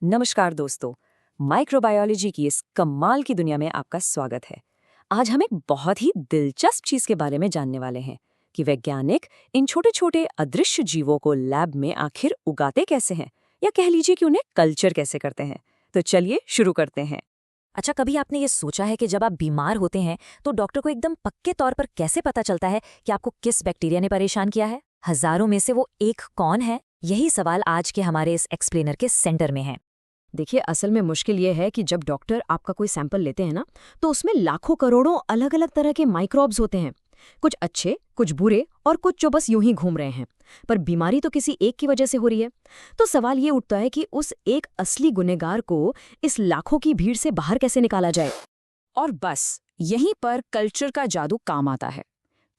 नमस्कार दोस्तों। माइक्रोबायोलॉजी की इस कमाल की दुनिया में आपका स्वागत है। आज हम एक बहुत ही दिलचस्प चीज के बारे में जानने वाले हैं कि वैज्ञानिक इन छोटे छोटे अदृश्य जीवों को लैब में आखिर उगाते कैसे हैं, या कह लीजिए कि उन्हें कल्चर कैसे करते हैं। तो चलिए शुरू करते हैं। अच्छा, कभी आपने ये सोचा है कि जब आप बीमार होते हैं तो डॉक्टर को एकदम पक्के तौर पर कैसे पता चलता है कि आपको किस बैक्टीरिया ने परेशान किया है? हजारों में से वो एक कौन है? यही सवाल आज के हमारे इस एक्सप्लेनर के सेंटर में है। देखिए, असल में मुश्किल ये है कि जब डॉक्टर आपका कोई सैंपल लेते हैं ना, तो उसमें लाखों करोड़ों अलग अलग तरह के माइक्रोब्स होते हैं। कुछ अच्छे, कुछ बुरे और कुछ जो बस यूं ही घूम रहे हैं। पर बीमारी तो किसी एक की वजह से हो रही है। तो सवाल ये उठता है कि उस एक असली गुनहगार को इस लाखों की भीड़ से बाहर कैसे निकाला जाए। और बस यहीं पर कल्चर का जादू काम आता है।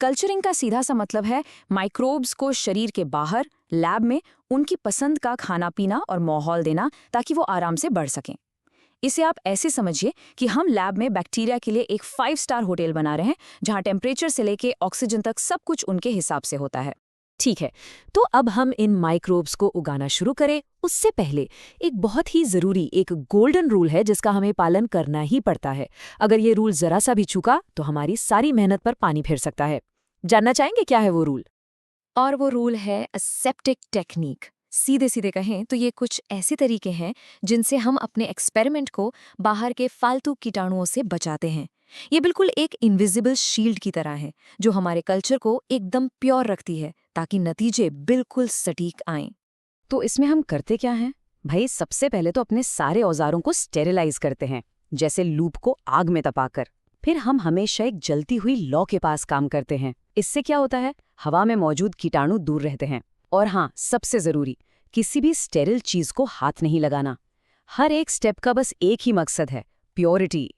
कल्चरिंग का सीधा सा मतलब है माइक्रोब्स को शरीर के बाहर लैब में उनकी पसंद का खाना पीना और माहौल देना, ताकि वो आराम से बढ़ सकें। इसे आप ऐसे समझिए कि हम लैब में बैक्टीरिया के लिए एक 5 स्टार होटल बना रहे हैं, जहां टेम्परेचर से लेके ऑक्सीजन तक सब कुछ उनके हिसाब से होता है। ठीक है, तो अब हम इन माइक्रोब्स को उगाना शुरू करें उससे पहले एक बहुत ही ज़रूरी एक गोल्डन रूल है जिसका हमें पालन करना ही पड़ता है। अगर ये रूल ज़रा सा भी चूका तो हमारी सारी मेहनत पर पानी फिर सकता है। जानना चाहेंगे क्या है वो रूल? और वो रूल है असेप्टिक टेक्निक। सीधे सीधे कहें तो ये कुछ ऐसे तरीके हैं जिनसे हम अपने एक्सपेरिमेंट को बाहर के फालतू कीटाणुओं से बचाते हैं। ये बिल्कुल एक इनविजिबल शील्ड की तरह है जो हमारे कल्चर को एकदम प्योर रखती है, ताकि नतीजे बिल्कुल सटीक आएं। तो इसमें हम करते क्या हैं? भाई, सबसे पहले तो अपने सारे औजारों को स्टेरिलाइज करते हैं, जैसे लूप को आग में तपाकर। फिर हम हमेशा एक जलती हुई लौ के पास काम करते हैं। इससे क्या होता है? हवा में मौजूद कीटाणु दूर रहते हैं। और हाँ, सबसे जरूरी, किसी भी स्टेरिल चीज को हाथ नहीं लगाना। हर एक स्टेप का बस एक ही मकसद है, प्योरिटी।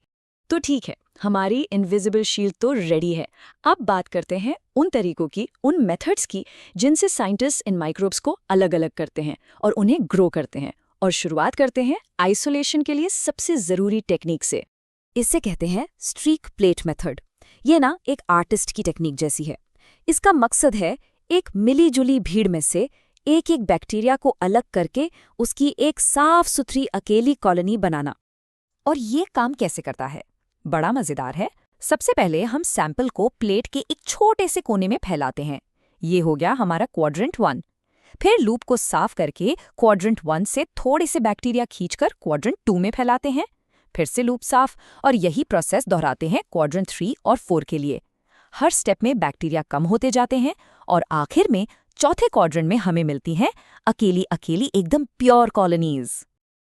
तो ठीक है, हमारी इनविजिबल शील्ड तो रेडी है। अब बात करते हैं उन तरीकों की, उन मेथड्स की जिनसे साइंटिस्ट इन माइक्रोब्स को अलग अलग करते हैं और उन्हें ग्रो करते हैं। और शुरुआत करते हैं आइसोलेशन के लिए सबसे जरूरी टेक्निक से। इसे कहते हैं स्ट्रीक प्लेट मेथड। ये ना एक आर्टिस्ट की टेक्निक जैसी है। इसका मकसद है एक मिली-जुली भीड़ में से एक एक बैक्टीरिया को अलग करके उसकी एक साफ सुथरी अकेली कॉलोनी बनाना। और ये काम कैसे करता है? बड़ा मजेदार है। सबसे पहले हम सैंपल को प्लेट के एक छोटे से कोने में फैलाते हैं। ये हो गया हमारा क्वाड्रेंट 1। फिर लूप को साफ करके क्वाड्रेंट 1 से थोड़े से बैक्टीरिया खींचकर क्वाड्रेंट 2 में फैलाते हैं। फिर से लूप साफ, और यही प्रोसेस दोहराते हैं क्वाड्रेंट 3 और 4 के लिए। हर स्टेप में बैक्टीरिया कम होते जाते हैं और आखिर में चौथे क्वाड्रेंट में हमें मिलती हैं अकेली अकेली एकदम प्योर कॉलोनीज।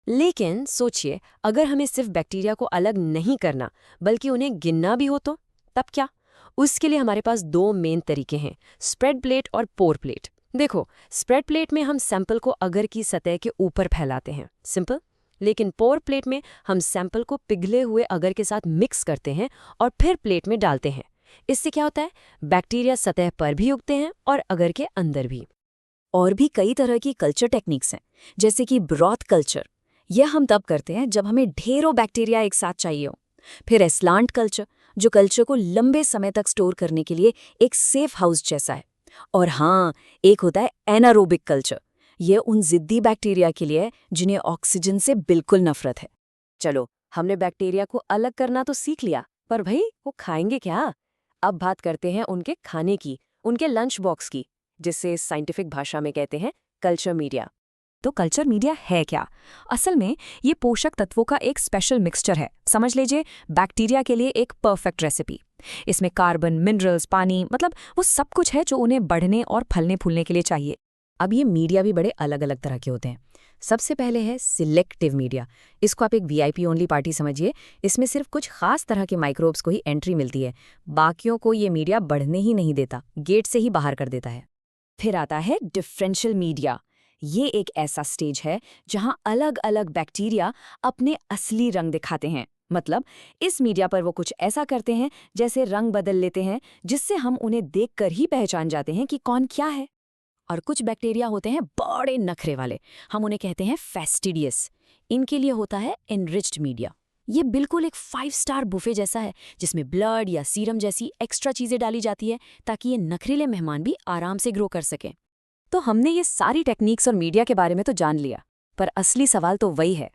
लेकिन सोचिए, अगर हमें सिर्फ बैक्टीरिया को अलग नहीं करना बल्कि उन्हें गिनना भी हो तो तब क्या? उसके लिए हमारे पास दो मेन तरीके हैं, स्प्रेड प्लेट और पोर प्लेट। देखो, स्प्रेड प्लेट में हम सैंपल को अगर की सतह के ऊपर फैलाते हैं, सिंपल। लेकिन पोर प्लेट में हम सैंपल को पिघले हुए अगर के साथ मिक्स करते हैं और फिर प्लेट में डालते हैं। इससे क्या होता है? बैक्टीरिया सतह पर भी उगते हैं और अगर के अंदर भी। और भी कई तरह की कल्चर टेक्निक्स हैं, जैसे कि ब्रॉथ कल्चर। यह हम तब करते हैं जब हमें ढेरों बैक्टीरिया एक साथ चाहिए हो। फिर एस्लांट कल्चर, जो कल्चर को लंबे समय तक स्टोर करने के लिए एक सेफ हाउस जैसा है। और हाँ, एक होता है एनारोबिक कल्चर। यह उन जिद्दी बैक्टीरिया के लिए है जिन्हें ऑक्सीजन से बिल्कुल नफरत है। चलो, हमने बैक्टीरिया को अलग करना तो सीख लिया, पर भाई वो खाएंगे क्या? अब बात करते हैं उनके खाने की, उनके लंच बॉक्स की, जिसे साइंटिफिक भाषा में कहते हैं कल्चर मीडिया। तो कल्चर मीडिया है क्या? असल में ये पोषक तत्वों का एक स्पेशल मिक्सचर है। समझ लीजिए, बैक्टीरिया के लिए एक परफेक्ट रेसिपी। इसमें कार्बन, मिनरल्स, पानी, मतलब वो सब कुछ है जो उन्हें बढ़ने और फलने फूलने के लिए चाहिए। अब ये मीडिया भी बड़े अलग अलग तरह के होते हैं। सबसे पहले है सिलेक्टिव मीडिया। इसको आप एक वीआईपी ओनली पार्टी समझिए। इसमें सिर्फ कुछ खास तरह के माइक्रोब्स को ही एंट्री मिलती है। बाकियों को ये मीडिया बढ़ने ही नहीं देता, गेट से ही बाहर कर देता है। फिर आता है डिफरेंशियल मीडिया। ये एक ऐसा स्टेज है जहां अलग अलग बैक्टीरिया अपने असली रंग दिखाते हैं। मतलब इस मीडिया पर वो कुछ ऐसा करते हैं, जैसे रंग बदल लेते हैं, जिससे हम उन्हें देखकर ही पहचान जाते हैं कि कौन क्या है। और कुछ बैक्टीरिया होते हैं बड़े नखरे वाले, हम उन्हें कहते हैं फेस्टिडियस। इनके लिए होता है एनरिच्ड मीडिया। ये बिल्कुल एक 5 स्टार बुफे जैसा है, जिसमें ब्लड या सीरम जैसी एक्स्ट्रा चीजें डाली जाती है, ताकि ये नखरीले मेहमान भी आराम से ग्रो कर सकें। तो हमने ये सारी टेक्निक्स और मीडिया के बारे में तो जान लिया, पर असली सवाल तो वही है,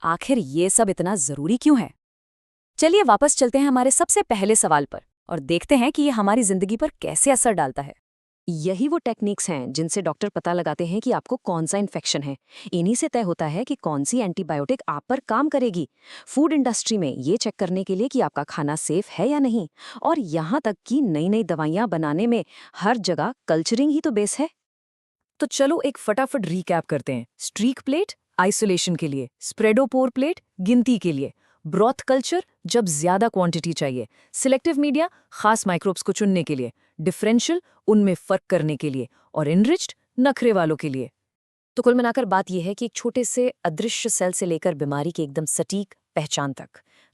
आखिर ये सब इतना जरूरी क्यों है? चलिए वापस चलते हैं हमारे सबसे पहले सवाल पर और देखते हैं कि ये हमारी जिंदगी पर कैसे असर डालता है। यही वो टेक्निक्स हैं जिनसे डॉक्टर पता लगाते हैं कि आपको कौन सा इन्फेक्शन है। इन्हीं से तय होता है कि कौन सी एंटीबायोटिक आप पर काम करेगी। फूड इंडस्ट्री में ये चेक करने के लिए कि आपका खाना सेफ है या नहीं, और यहाँ तक कि नई नई दवाइयाँ बनाने में हर जगह कल्चरिंग ही तो बेस है। तो चलो एक फटाफट रिकैप करते हैं। स्ट्रीक प्लेट आइसोलेशन के लिए, स्प्रेडोपोर प्लेट गिनती के लिए, ब्रॉथ कल्चर जब ज्यादा क्वांटिटी चाहिए, सिलेक्टिव मीडिया खास माइक्रोब्स को चुनने के लिए, डिफरेंशियल उनमें फर्क करने के लिए, और इनरिच्ड नखरे वालों के लिए। तो कुल मिलाकर बात यह है कि एक छोटे से अदृश्य सेल से लेकर बीमारी की एकदम सटीक पहचान तक,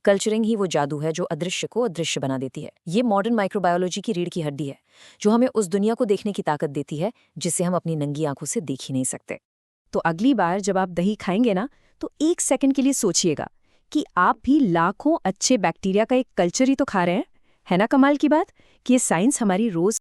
कल्चरिंग ही वो जादू है जो अदृश्य को अदृश्य बना देती है। ये मॉडर्न माइक्रोबायोलॉजी की रीढ़ की हड्डी है, जो हमें उस दुनिया को देखने की ताकत देती है जिसे हम अपनी नंगी आंखों से देख ही नहीं सकते। तो अगली बार जब आप दही खाएंगे ना, तो 1 सेकंड के लिए सोचिएगा कि आप भी लाखों अच्छे बैक्टीरिया का एक कल्चर ही तो खा रहे हैं। है ना कमाल की बात कि ये साइंस हमारी रोज